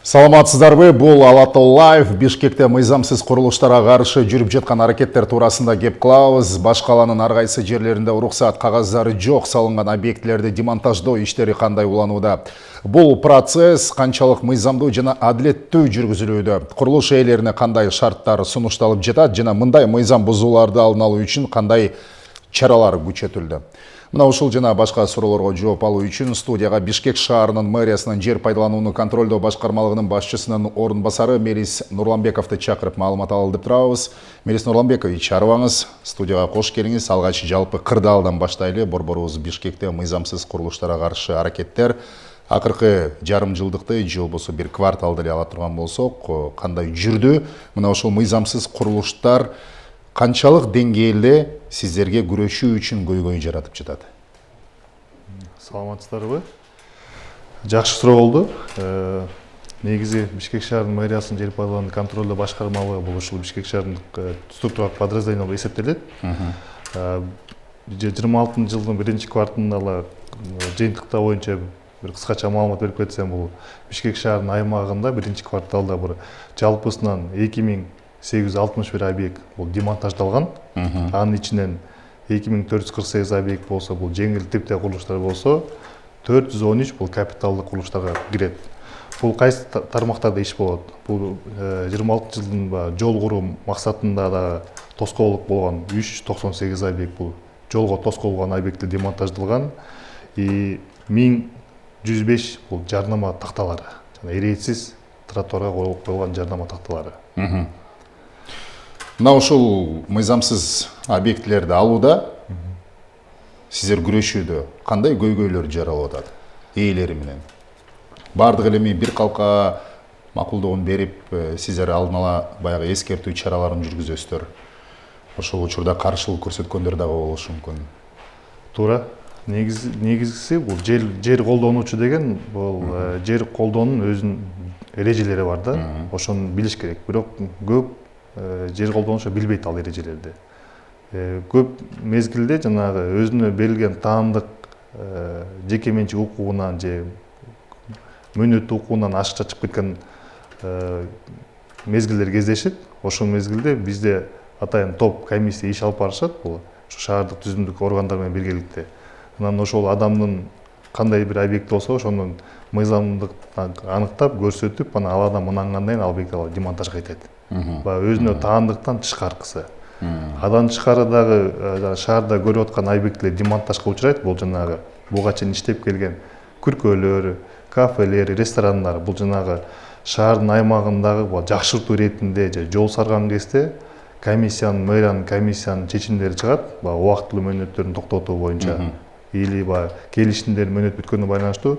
Саламатсыздарбы, бул Алатау Лайв. Бишкекте мыйзамсыз курулуштарга каршы жүрүп жаткан аракеттер туурасында кеп кылабыз. Баш каланын ар кайсы жерлеринде уруксат кагаздары жок салынган объектилерди демонтаждоо иштери кандай уланууда? Бул процесс канчалык мыйзамдуу жана адилеттүү жүргүзүлүүдө? Курулуш ээлерине кандай шарттар сунушталып жатат жана мындай мыйзам бузууларды алдын алуу үчүн кандай чаралар күчөтүлдү? Мына ушул жана башка суроолорго жооп алуу үчүн студияга Бишкек шаарынын мэриясынын жер пайдаланууну контролдоо башкармалыгынын башчысынын орун басары Мелис Нурланбековду чакырып маалымат алып турабыз. Мелис Нурланбекович, арыбаңыз, студияга кош келиңиз. Алгач жалпы кырдаалдан баштайлы. Борборубуз Бишкекте мыйзамсыз курулуштарга каршы аракеттер акыркы жарым жылдыкты же болбосо бир кварталды эле ала турган болсок, кандай жүрдү? Мына ушул мыйзамсыз курулуштар канчалык деңгээлде сиздерге күрөшүү үчүн көйгөй жаратып жатат? Саламатсыздарбы? Жакшы суроо болду. Негизи Бишкек шаарынын мэриясынын жер пайдаланууну контролдоо башкармалыгы бул ушул Бишкек шаарынын структуралык подразделение болуп эсептелет. 26 жылдын 1-кварталында жыйынтыктар боюнча бир кыскача маалымат берип кетсем, бул Бишкек шаарынын аймагында 1-кварталда бир жалпысынан 2861 объект бул демонтаждалган. Анын ичинен 2448 объект болсо бул жеңил типтеги курулуштар болсо, 413 бул капиталдык курулуштарга кирет. Бул кайсы тармактарда иш болот? Бул 26 жылдын жол куруу максатында да тоскоолдук болгон 398 объект бул жолго тоскоолгон объекти демонтаждалган. 1105 бул жарнама такталары, жана иретсиз тротуарга коюлган жарнама такталары. Мына ушул мыйзамсыз объектилерди алууда сиздер күрөшүүдө кандай көйгөйлөр жаралып атат ээлери менен? Бардыгы эле бир калка макулдугун берип, сиздер алдын ала баягы эскертүү чараларын жүргүзөсүздөр. Ошол учурда каршылык көрсөткөндөр дагы болушу мүмкүн. Туура. Негизгиси бул жер колдонуучу деген бул жер колдоонун өзүнүн эрежелери бар да. Ошону билиш керек. Бирок көп жер колдонуучу билбейт ал эрежелерди. Көп мезгилде жанагы өзүнө берилген таандык жеке менчик укугунан же мөөнөт укугунан ашыкча чыгып кеткен мезгилдер кездешет. Ошол мезгилде бизде атайын топ комиссия иш алып барышат, бул шаардык түзүмдүк органдар менен биргеликте. Анан ошол адамдын кандай бир объект болсо, ошонун мыйзамдыктан аныктап, көрсөтүп, анан ал адам ынанган сайын объект демонтажга кетет. Өзүнө таандыктан тышкаркысы. Адан тышкары дагы шаарда көрүп аткан объектилер демонтажга учурайт. Бул жанагы буга чейин иштеп келген күркөлөр, кафелер, ресторандар, бул жанагы шаардын аймагындагы жакшыртуу иретинде же жол сарган кезде мэриянын комиссиянын чечимдери чыгат, убактылуу мөөнөттөрүн токтотуу боюнча. Или келишимдер мөөнөт бүткөнүнө байланыштуу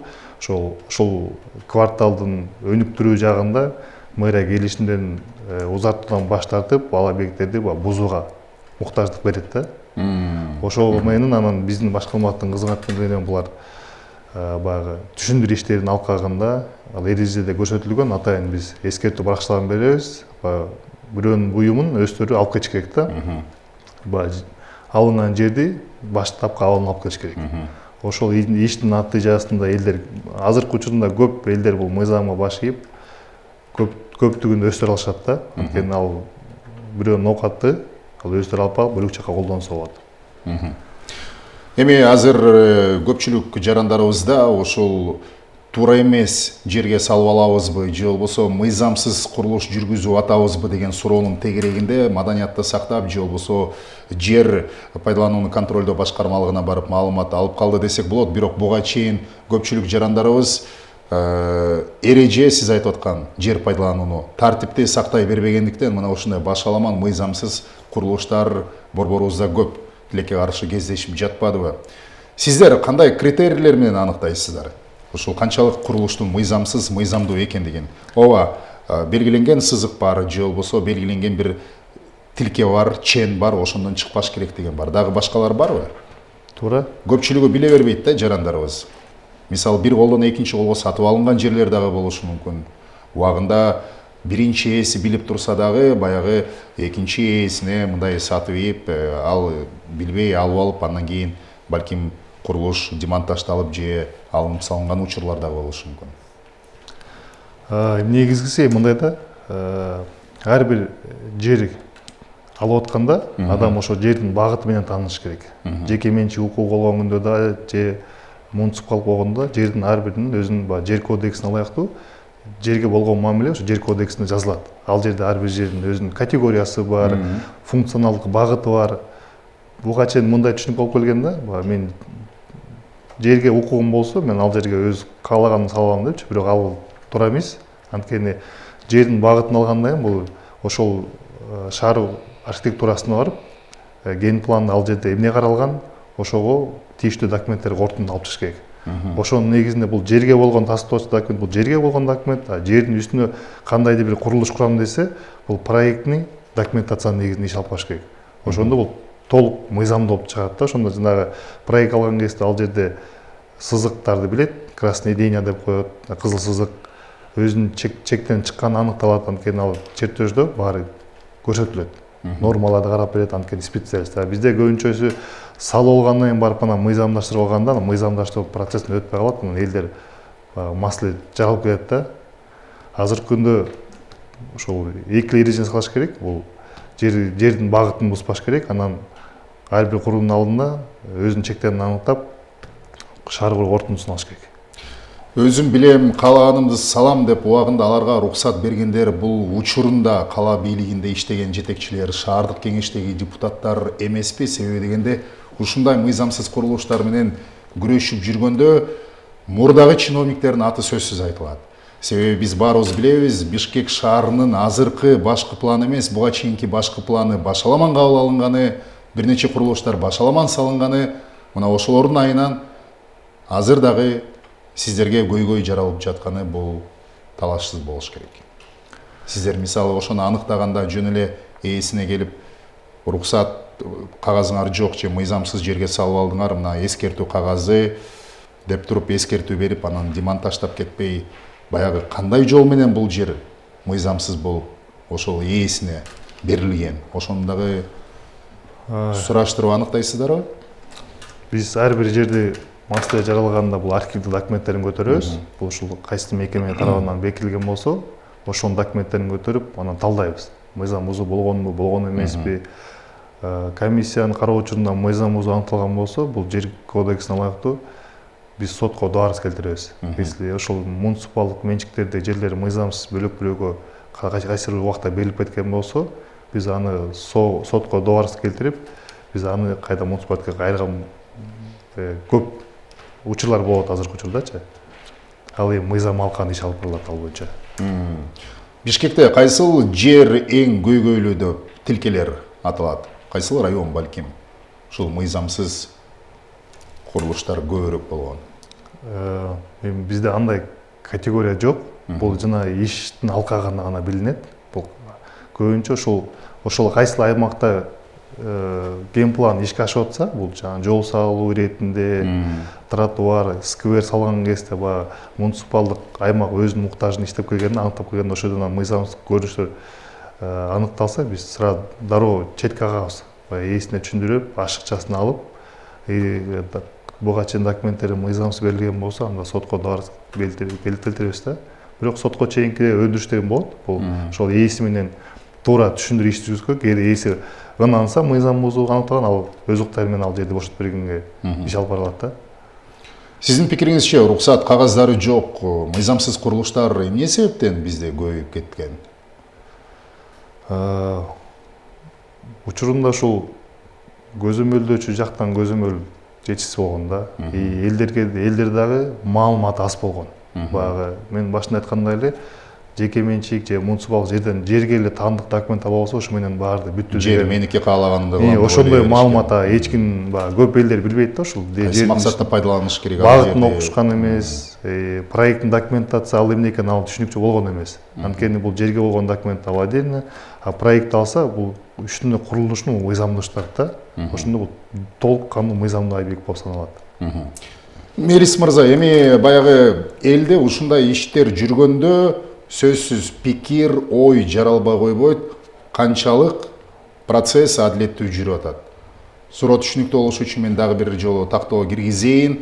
ошол кварталдын өнүктүрүү жагында мэрия келишимдерин узартуудан баш тартып, ал объекттерди бузууга муктаждык берет да. Ошол менен анан биздин башкармалыктын кызматкерлери булар баягы түшүндүрүү иштерин алкагында ал эрежеде көрсөтүлгөн атайын биз эскертүү баракчаларын беребиз. Бирөөнүн буюмун өздөрү алып кетиш керек да. Алынган жерди баштапкы абалына алып келиш керек. Ошол иштин натыйжасында элдер азыркы учурда көп элдер бул мыйзамга баш ийип көптүгүн өздөрү алышат да. Анткени ал бирөөнүн оокаты ал өздөрү алып барып бөлөк жака колдонсо болот. Эми азыр көпчүлүк жарандарыбызда ошол туура эмес жерге салып алабызбы же болбосо мыйзамсыз курулуш жүргүзүп атабызбы деген суроонун тегерегинде маданиятты сактап же болбосо жер пайдаланууну контролдоо башкармалыгына барып маалымат алып калды десек болот. Бирок буга чейин көпчүлүк жарандарыбыз эреже сиз айтып аткан жер пайдаланууну тартипти сактай бербегендиктен мына ушундай башаламан мыйзамсыз курулуштар борборубузда көп тилекке каршы кездешип жатпадыбы? Сиздер кандай критерийлер менен аныктайсыздар ушул канчалык курулуштун мыйзамсыз, мыйзамдуу экендигин? Ооба, белгиленген сызык бар же болбосо белгиленген бир тилке бар, чен бар, ошондон чыкпаш керек деген бар. Дагы башкалар барбы? Туура. Көпчүлүгү биле бербейт да жарандарыбыз. Мисалы бир колдон экинчи колго сатып алынган жерлер дагы болушу мүмкүн. Убагында биринчи ээси билип турса дагы баягы экинчи ээсине мындай сатып ийип, ал билбей алып алып, андан кийин балким курулуш демонтаждалып же алынып салынган учурлар дагы болушу мүмкүн. Негизгиси мындай да, ар бир жер алып атканда адам ошо жердин багыты менен тааныш керек. Жеке менчик укугу болгон күндө да же муниципалдык болгондо жердин ар биринин өзүнүн жер кодексине ылайыктуу жерге болгон мамиле ошо жер кодексинде жазылат. Ал жерде ар бир жердин өзүнүн категориясы бар, функционалдык багыты бар. Буга чейин мындай түшүнүк болуп келген да, мен жерге укугум болсо, мен ал жерге өз каалаганымды сала алам депчи, бирок ал туура эмес. Анткени жердин багытын алгандан кийин бул ошол шаар архитектурасына барып, ген план ал жерде эмне каралган, ошого тийиштүү документтерди ортунан алып чыгыш керек. Ошонун негизинде бул жерге болгон тастоочу документ, бул жерге болгон документ, а жердин үстүнө кандайдыр бир курулуш курам десе, бул проектный документациянын негизинде иш алып барыш керек. Ошондо бул толук мыйзамдуу болуп чыгат да. Ошондо жанагы проект алган кезде ал жерде сызыктарды билет, красный линия деп коет, кызыл сызык, өзүнүн чектен чыкканы аныкталат. Анткени ал чертеждө баары көрсөтүлөт. Нормаларды карап берет, анткени специалист. Бизде көбүнчөсү салып алгандан кийин барып анан мыйзамдаштырып алганда, мыйзамдаштыруу процессин өтпөй калат. Элдер маселе жаралып кетет да. Азыркы күндө ошол эки эрежени сакташ керек. Бул жердин багытын бузбаш керек. Анан ар бир курулуунун алдында өзүнүн чектерин аныктап, шаар куруп ортун сунаш керек. Өзүм билем, каалаганымды салам деп убагында аларга уруксат бергендер бул учурунда кала бийлигинде иштеген жетекчилер, шаардык кеңештеги депутаттар эмеспи? Себеби дегенде ушундай мыйзамсыз курулуштар менен күрөшүп жүргөндө мурдагы чиновниктердин аты сөзсүз айтылат. Себеби биз баарыбыз билебиз, Бишкек шаарынын азыркы башкы планы эмес, буга чейинки башкы планы башаламан кабыл алынганы, бир нече курулуштар башаламан салынганы, мына ошолордун айынан азыр дагы сиздерге көйгөй жаралып жатканы бул талашсыз болуш керек. Сиздер мисалы ошону аныктаганда жөн эле ээсине келип уруксат кагазыңар жок же мыйзамсыз жерге салып алдыңар, мына эскертүү кагазы деп туруп эскертүү берип, анан демонтаждап кетпей, баягы кандай жол менен бул жер мыйзамсыз болуп ошол ээсине берилген, ошону дагы сураштырып аныктайсыздарбы? Биз ар бир жерде маселе жаралганда бул архивдик документтерин көтөрөбүз. Бул ушул кайсы мекеме тарабынан бекитилген болсо, ошонун документтерин көтөрүп, анан талдайбыз. Мыйзам бузуу болгонбу, болгон эмеспи. Комиссиянын кароо учурунда мыйзам бузуу аныкталган болсо, бул жер кодексине ылайыктуу биз сотко доо арыз келтиребиз. Если ошол муниципалдык менчиктерде жерлер мыйзамсыз бөлөк-бөлөгкө кайсы бир убакта берилип кеткен болсо, биз аны сотко доо арыз келтирип, биз аны кайда муниципалдыкка кайрган көп учурлар болот азыркы учурдачы. Ал эми мыйзам алкан иш алып барылат ал боюнча. Бишкекте кайсыл жер эң көйгөйлүү деп тилкелер аталат? Кайсыл район балким? Ушул мыйзамсыз курулуштар көбүрөөк болгон. Эми бизде андай категория жок. Бул жана иштин алкагына гана билинет. Бул көбүнчө ошол кайсыл аймакта ген план ишке ашып атса, бул жана жол салуу иретинде, тротуар, сквер салган кезде муниципалдык аймак өзүнүн муктажын иштеп келгенин аныктап келгенде, ошодон мыйзамсыз көрүнүштөр аныкталса, биз сразу дароо четке кагабыз. Ээсине түшүндүрүп, ашыкчасын алып, буга чейин документтер мыйзамсыз берилген болсо, анда сотко доо арыз келтиребиз да. Бирок сотко чейинки өндүрүштөр болот. Бул ошол ээси менен туура түшүндүрүп иш жүргүзгөк, эгер ээси ынанса, мыйзам бузуу аныкталган, ал өз уктары менен ал жерди бошотуп бергенге иш алып барылат да. Сиздин пикириңизче, уруксат кагаздары жок, мыйзамсыз курулуштар эмне себептен бизде көбөйүп кеткен? Учурунда ушул көзөмөлдөөчү жактан көзөмөл жетишсиз болгон да. Элдер дагы маалымат аз болгон. Баягы мен башында айткандай эле, жеке менчик же муниципалдык жерден жерге эле таандык документ ала алса, ошу менен баарды бүттү. Жер меники каалаганымды кылам. Ошондой маалымат эч ким көп элдер билбейт да, ушул жерди максатта пайдаланыш керек. Багытын окушкан эмес, проекттин документация ал эмне экенин ал түшүнүкчү болгон эмес. Анткени бул жерге болгон документ ал отдельно, а проект алса, бул үстүнө курулушун мыйзамдаштырат да. Ошондо бул толук кандуу мыйзамдуу объект болуп саналат. Мерис мырза, эми баягы элде ушундай иштер жүргөндө сөзсүз пикир, ой жаралбай койбойт, канчалык процесс адилеттүү жүрүп атат. Суроо түшүнүктүү болуш үчүн мен дагы бир жолу тактоого киргизейин.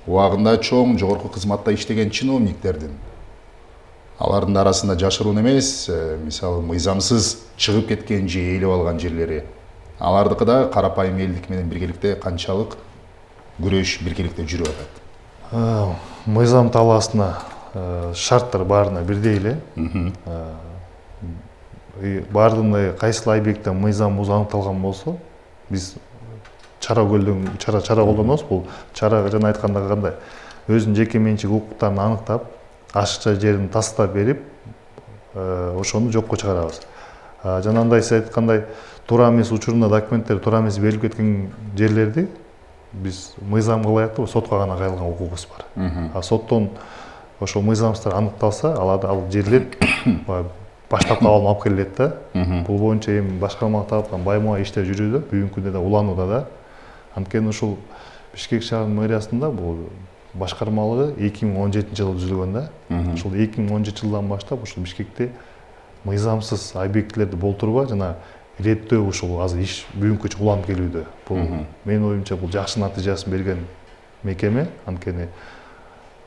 Убагында чоң жогорку кызматта иштеген чиновниктердин Алардын арасында жашыруун эмес, мисалы мыйзамсыз чыгып кеткен же ээлеп алган жерлери. Алардыкы да карапайым элдик менен биргеликте канчалык күрөш биргеликте жүрүп атат. Мыйзам талаасына шарттар баарына бирдей эле. Баардыгында кайсыл объектте мыйзам бузуу аныкталган болсо, биз чара колдонобуз. Бул чара жана айткандагы кандай? Өзүнүн жеке менчик укуктарын аныктап, ашыкча жерин тастап берип, ошону жокко чыгарабыз. Жанагындай сиз айткандай туура эмес учурунда документтер туура эмес берилип кеткен жерлерди биз мыйзам кылайык деп сотко гана кайрылган укугубуз бар. Соттон ошо мыйзамсыздар аныкталса, ал жерлер баштапкы абалына алып келет да. Бул боюнча эми башкармалык тараптан байма иштер жүрүүдө, бүгүнкү күндө да уланууда да. Анткени ушул Бишкек шаарынын мэриясында бул башкармалыгы 2017-жылы түзүлгөн да. Ушул 2017-жылдан баштап ушул Бишкекте мыйзамсыз объектилерди болтурбай жана иреттөө ушул азыр иш бүгүнкү уланып келүүдө. Бул менин оюмча бул жакшы натыйжасын берген мекеме. Анткени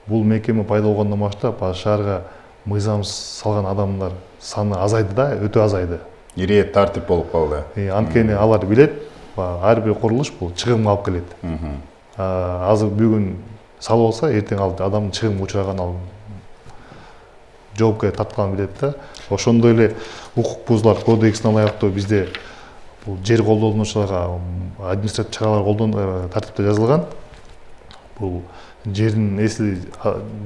бул мекеме пайда болгондон баштап шаарга мыйзамсыз салган адамдар саны азайды да, өтө азайды. Ирет тартип болуп калды. Анткени алар билет, ар бир курулуш бул чыгымга алып келет. Азыр бүгүн салып алса, эртең ал адамдын чыгымга учураган ал жоопкерчиликке тартканын билет да. Ошондой эле укук бузуулар кодексин алайыктоо бизде бул жер колдонуучуларга административдик чаралар тартипте жазылган. Бул жердин эсли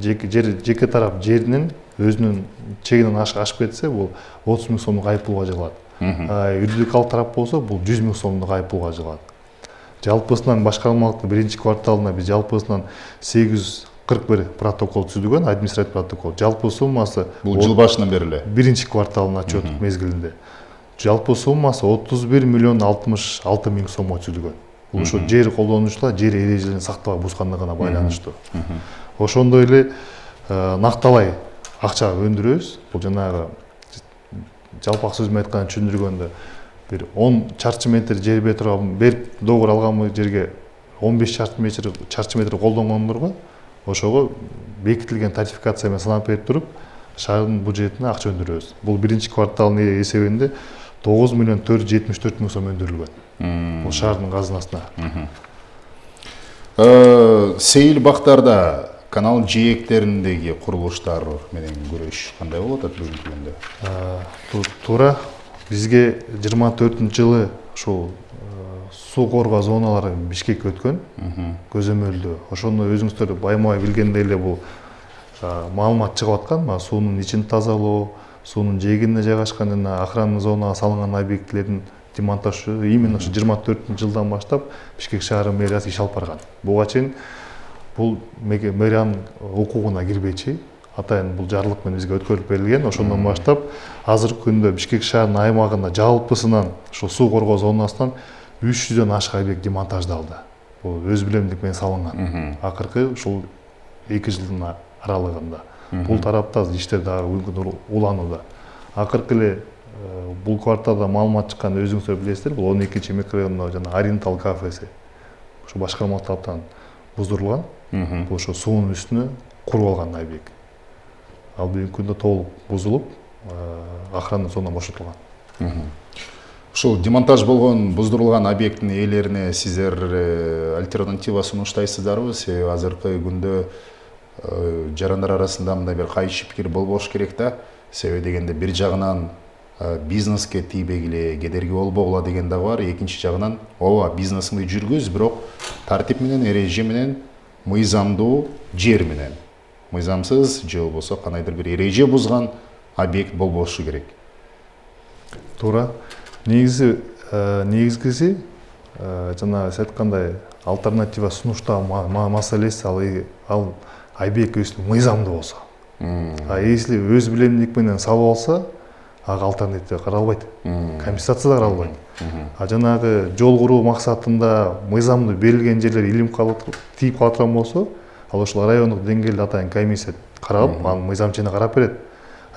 жеке тарап жеринин өзүнүн чегинен ашып кетсе, бул 30 000 сомдук айып пулга жыгылат. Юридикалык тарап болсо, бул 100 000 сомдук айып пулга жыгылат. Жалпысынан башкармалыктын биринчи кварталына биз жалпысынан 841 протокол түзүлгөн, административдик протокол. Жалпы суммасы бул жыл башынан бери эле. Биринчи кварталына отчет мезгилинде. Жалпы суммасы 31 миллион 66 миң сомго түзүлгөн. Бул ошо жер колдонуучулар жер эрежелерин сактабай бузгандыгына байланыштуу. Ошондой эле накталай акча өндүрөбүз. Бул жанагы жалпак сөз менен айтканда түшүндүргөндө бир 10 чарчы метр жер берип договор алган жерге 15 чарчы метр колдонгондорго ошого бекитилген тарификация менен санап берип туруп, шаардын бюджетине акча өндүрөбүз. Бул биринчи кварталдын эсебинде 9 миллион 474 миң сом өндүрүлгөн. Бул шаардын казынасына. Сейил бактарда канал жээктериндеги курулуштар менен күрөш кандай болуп атат бүгүнкү күндө? Туура бизге 24-жылы ушул суу коргоо зоналары Бишкекке өткөн, көзөмөлдөө. Ошону өзүңүздөр байма-бай билгендей эле бул маалымат чыгып аткан, суунун ичин тазалоо, суунун жээгинде жайгашкан жана охранный зонага салынган объектилердин демонтажы именно ушу 24-жылдан баштап Бишкек шаары мэриясы иш алып барган. Буга чейин бул мэриянын укугуна кирбейчи, атайын бул жарлык менен бизге өткөрүлүп берилген. Ошондон баштап азыркы күндө Бишкек шаарынын аймагында жалпысынан ушул суу коргоо зонасынан 300дөн ашык объект демонтаждалды. Бул өз билемдик менен салынган. Акыркы ушул 2 жылдын аралыгында. Бул тарапта иштер дагы бүгүнкү күндө уланууда. Акыркы эле бул кварталда маалымат чыккан өзүңүздөр билесиздер, бул 12-чи микрорайондо жана Ориентал кафеси ушу башкармалык тараптан буздурулган. Бул ошо суунун үстүнө куруп алган объект. Ал бүгүнкү күндө толук бузулуп, охранный зона бошотулган. Ушул демонтаж болгон, буздурулган объекттин ээлерине сиздер альтернатива сунуштайсыздарбы? Себеби азыркы күндө жарандар арасында мындай бир кайшы пикир болбош керек да. Себеби дегенде бир жагынан бизнеске тийбегиле, кедерги болбогула деген да бар. Экинчи жагынан ооба бизнесиңди жүргүз, бирок тартип менен, эреже менен, мыйзамдуу жер менен. Мыйзамсыз же болбосо кандайдыр бир эреже бузган объект болбошу керек. Туура. Негизгиси жана сиз айткандай альтернатива сунуштоо маселеси ал объект өзү мыйзамдуу болсо. Если өз билемдик менен салып алса, ага альтернатива каралбайт. Компенсация да каралбайт. Жанагы жол куруу максатында мыйзамдуу берилген жерлер илим тийип кала турган болсо, ал ошол райондук деңгээлде атайын комиссия каралып, анын мыйзамчылыгына карап берет.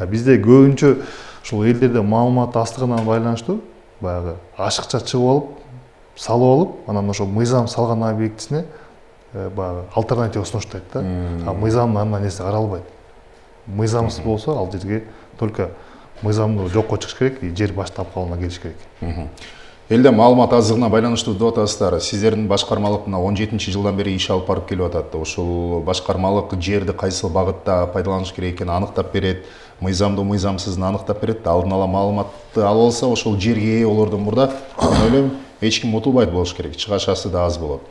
Бизде көбүнчө ушул элдерде маалымат астыгынан байланыштуу баягы ашыкча чыгып алып, салып алып, анан ошо мыйзам салган объектисине баягы альтернатива сунуштайт да. Мыйзамдын анда нерсе каралбайт. мыйзамсыз болсо ал жерге только мыйзамдуу жокко чыгыш керек и жер баштап калууна келиш керек. Элде маалымат аздыгына байланыштуу деп атасыздар. Сиздердин башкармалык мына 17-жылдан бери иш алып барып келип атат. Ушул башкармалык жерди кайсы багытта пайдаланыш керек экенин аныктап берет, мыйзамдуу мыйзамсызын аныктап берет. Алдын ала маалыматты алып алса, ошол жерге ээ болордун мурда мен ойлойм эч ким утулбайт болуш керек. Чыгашасы да аз болот.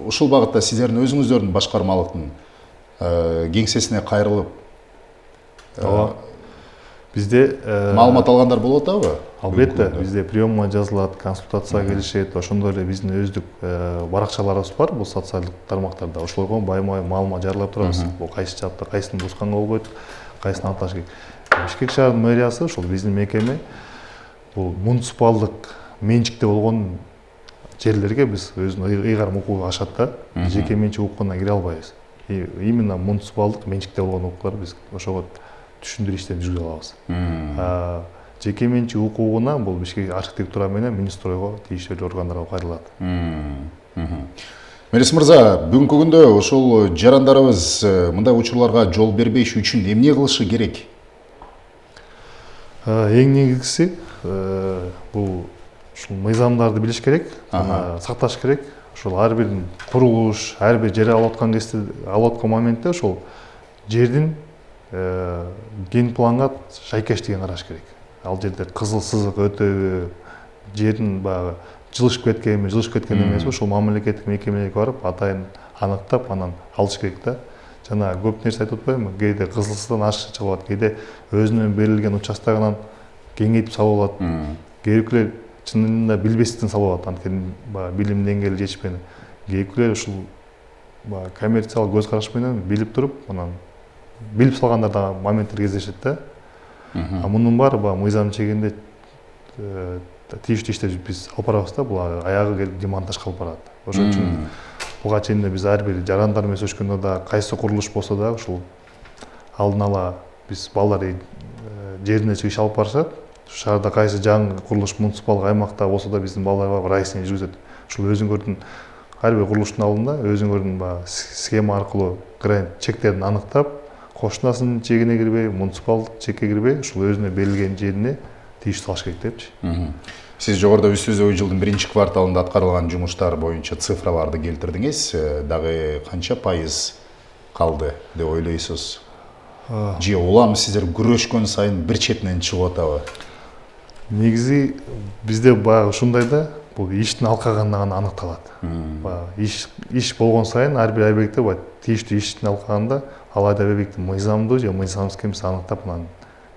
Ушул багытта сиздердин өзүңүздөрдүн башкармалыктын кеңсесине кайрылып бизде маалымат алгандар болуп атабы? Албетте, бизде приемга жазылат, консультацияга келишет, ошондой эле биздин өздүк баракчаларыбыз бар, бул социалдык тармактарда. Ошолорго байма-бай маалымат жарыйлап турабыз. Бул кайсы жапта, кайсын бусканга болбойт, кайсын аныкташ керек. Бишкек шаарынын мэриясы, ошол биздин мекеме, бул муниципалдык менчикте болгон жерлерге биз өзүнүн ыйгарым укугу ашат да, жеке менчик укугуна кире албайбыз. Именно муниципалдык менчикте болгон укуктар биз ошого түшүндүрүү иштерин жүргүзө алабыз. Жеке менчик укугуна бул Бишкек архитектура менен Министройго тийиштүү органдарга кайрылат. Мелис мырза, бүгүнкү күндө ошол жарандарыбыз мындай учурларга жол бербеш үчүн эмне кылышы керек? Эң негизгиси бул ушул мыйзамдарды билиш керек, сакташ керек. Ошол ар бир курулуш, ар бир жер алып аткан моментте ошол жердин ген планга шайкештигин караш керек. Ал жерде кызыл сызык өтөбү, жердин баягы жылышып кеткенби, жылышып кеткен эмеспи, ошол мамлекеттик мекемелерге барып атайын аныктап, анан алыш керек да. Жана көп нерсе айтып атпаймынбы? Кээде кызылсыздан ашык чыгып алат, кээде өзүнөн берилген участогунан кеңейтип салып алат. Кээбиркилер чынында билбестен салып алат, анткени билим деңгээли жетишпеген. Кээбиркилер ушул коммерциялык көз караш менен билип туруп, анан билип салгандар да моменттер кездешет да. Мунун баары мыйзам чегинде тийиштүү иштер биз алып барабыз да, бул аягы келип демонтажга алып барат. Ошон үчүн буга чейин биз ар бир жарандар менен сөчкөндө да кайсы курулуш болсо да ушул алдын ала биз балдар жерине чыгып иш алып барышат. Шаарда кайсы жаңы курулуш муниципалдык аймакта болсо да биздин балдар барып райисин жүргүзөт. Ушул өзүңөрдүн ар бир курулуштун алдында өзүңөрдүн схема аркылуу чектерин аныктап, кошунасынын чегине кирбей, муниципалдык чекке кирбей, ушул өзүнө берилген жерине тийиштүү салыш керек депчи. Сиз жогоруда өсүүздөбү жылдын 1-кварталында аткарылган жумуштар боюнча цифраларды келтирдиңиз. Дагы канча пайыз калды деп ойлойсуз? Же улам сиздер күрөшкөн сайын бир четинен чыгып атабы? Негизи бизде баягы ушундай да, бул иштин алкагында гана аныкталат. Иш болгон сайын ар бир объектте тийиштүү иштин алкагында ал объекттин мыйзамдуу же мыйзамсыз экенин аныктап анан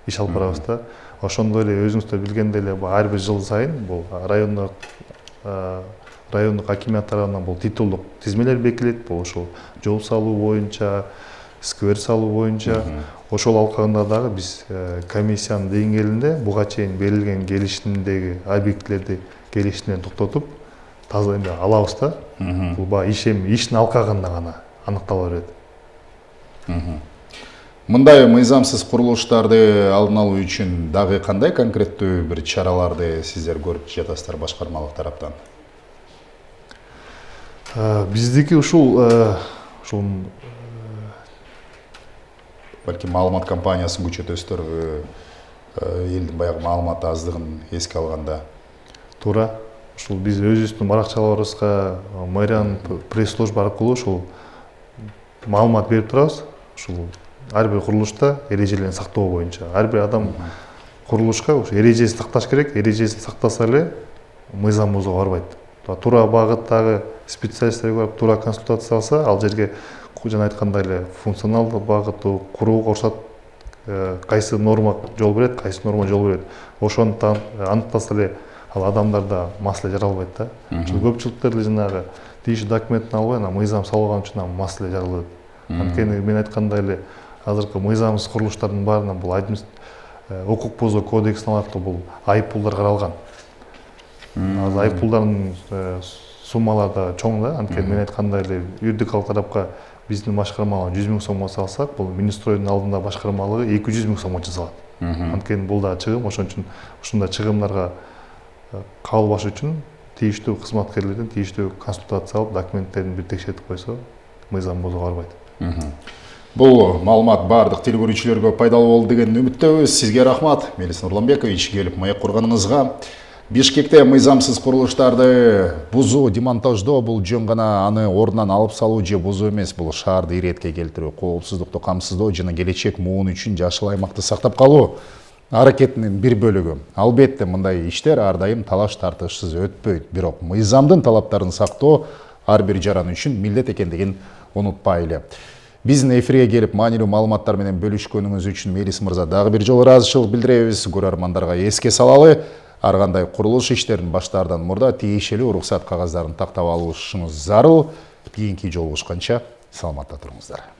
иш алып барабыз да. Ошондой эле өзүңүздөр билгендей эле ар бир жыл сайын бул райондук акимият тарабынан бул титулдук тизмелер бекилет. Бул ошол жол салуу боюнча, сквер салуу боюнча, ошол алкагында дагы биз комиссиянын деңгээлинде буга чейин берилген келишимдеги объектлерди келишимден токтотуп таза алабыз да. Бул иштин алкагында гана аныктала берет. Мындай мыйзамсыз курулуштарды алдын алуу үчүн дагы кандай конкреттүү бир чараларды сиздер көрүп жатасыздар башкармалык тараптан? Биздики ушул балки маалымат компаниясын күчөтөсүздөр, элдин баягы маалымат аздыгын эске алганда. Туура. Ушул биз өзүбүздүн баракчаларыбызга мэриянын пресс-служба аркылуу ушул маалымат берип турабыз. Ушул ар бир курулушта эрежелерин сактоо боюнча. Ар бир адам курулушка эрежесин сакташ керек. Эрежесин сактаса эле мыйзам бузууга барбайт. Туура багыттагы специалисттерге барып туура консультация алса, ал жерге жана айткандай эле функционалдуу багыттуу курууга уруксат кайсы норма жол берет, кайсы норма жол берет. Ошону аныктаса эле ал адамдарда маселе жаралбайт да. Көпчүлүктөр эле жанагы тийиштүү документин албай, мыйзам салган үчүн маселе жаралат. Анткени мен айткандай эле азыркы мыйзамсыз курулуштардын баарына бул укук бузуу кодексине алаттуу бул айыппулдар каралган. Айыппулдардын суммалары да чоң да. Анткени мен айткандай эле юридикалык тарапка биздин башкармага 100 000 сомго салсак, бул министройдун алдында башкармалыгы 200 000 сомго салат. Анткени бул да чыгым, ошон үчүн ушундай чыгымдарга кабылбаш үчүн тийиштүү кызматкерлерден тийиштүү консультация алып, документтерин бир текшертип койсо, мыйзам бузууга барбайт. Бұл маалымат бардық телекөрүүчүлөргө пайдалуу болду деген үмүттөбүз. Сизге рахмат, Мелис Нурланбекович, келип маек курганыңызга. Бишкекте мыйзамсыз курулуштарды бузуу, демонтаждоо бул жөн гана аны ордунан алып салуу же бузуу эмес, бул шаарды иретке келтирүү, коопсуздукту камсыздоо жана келечек муун үчүн жашыл аймакты сактап калуу аракетинин бир бөлүгү. Албетте мындай иштер ар дайым талаш тартышсыз өтпөйт, бирок мыйзамдын талаптарын сактоо ар бир жаран үчүн милдет экендигин унутпайлы. Биздин эфирге келип маанилүү маалыматтар менен бөлүшкөнүңүз үчүн Мелис мырза дагы бир жолу ыраазычылык билдиребиз. Көрөрмандарга эске салалы, ар кандай курулуш иштерин баштаардан мурда тиешелүү уруксат кагаздарын тактап алышыңыз зарыл. Кийинки жолугушканча саламатта туруңуздар.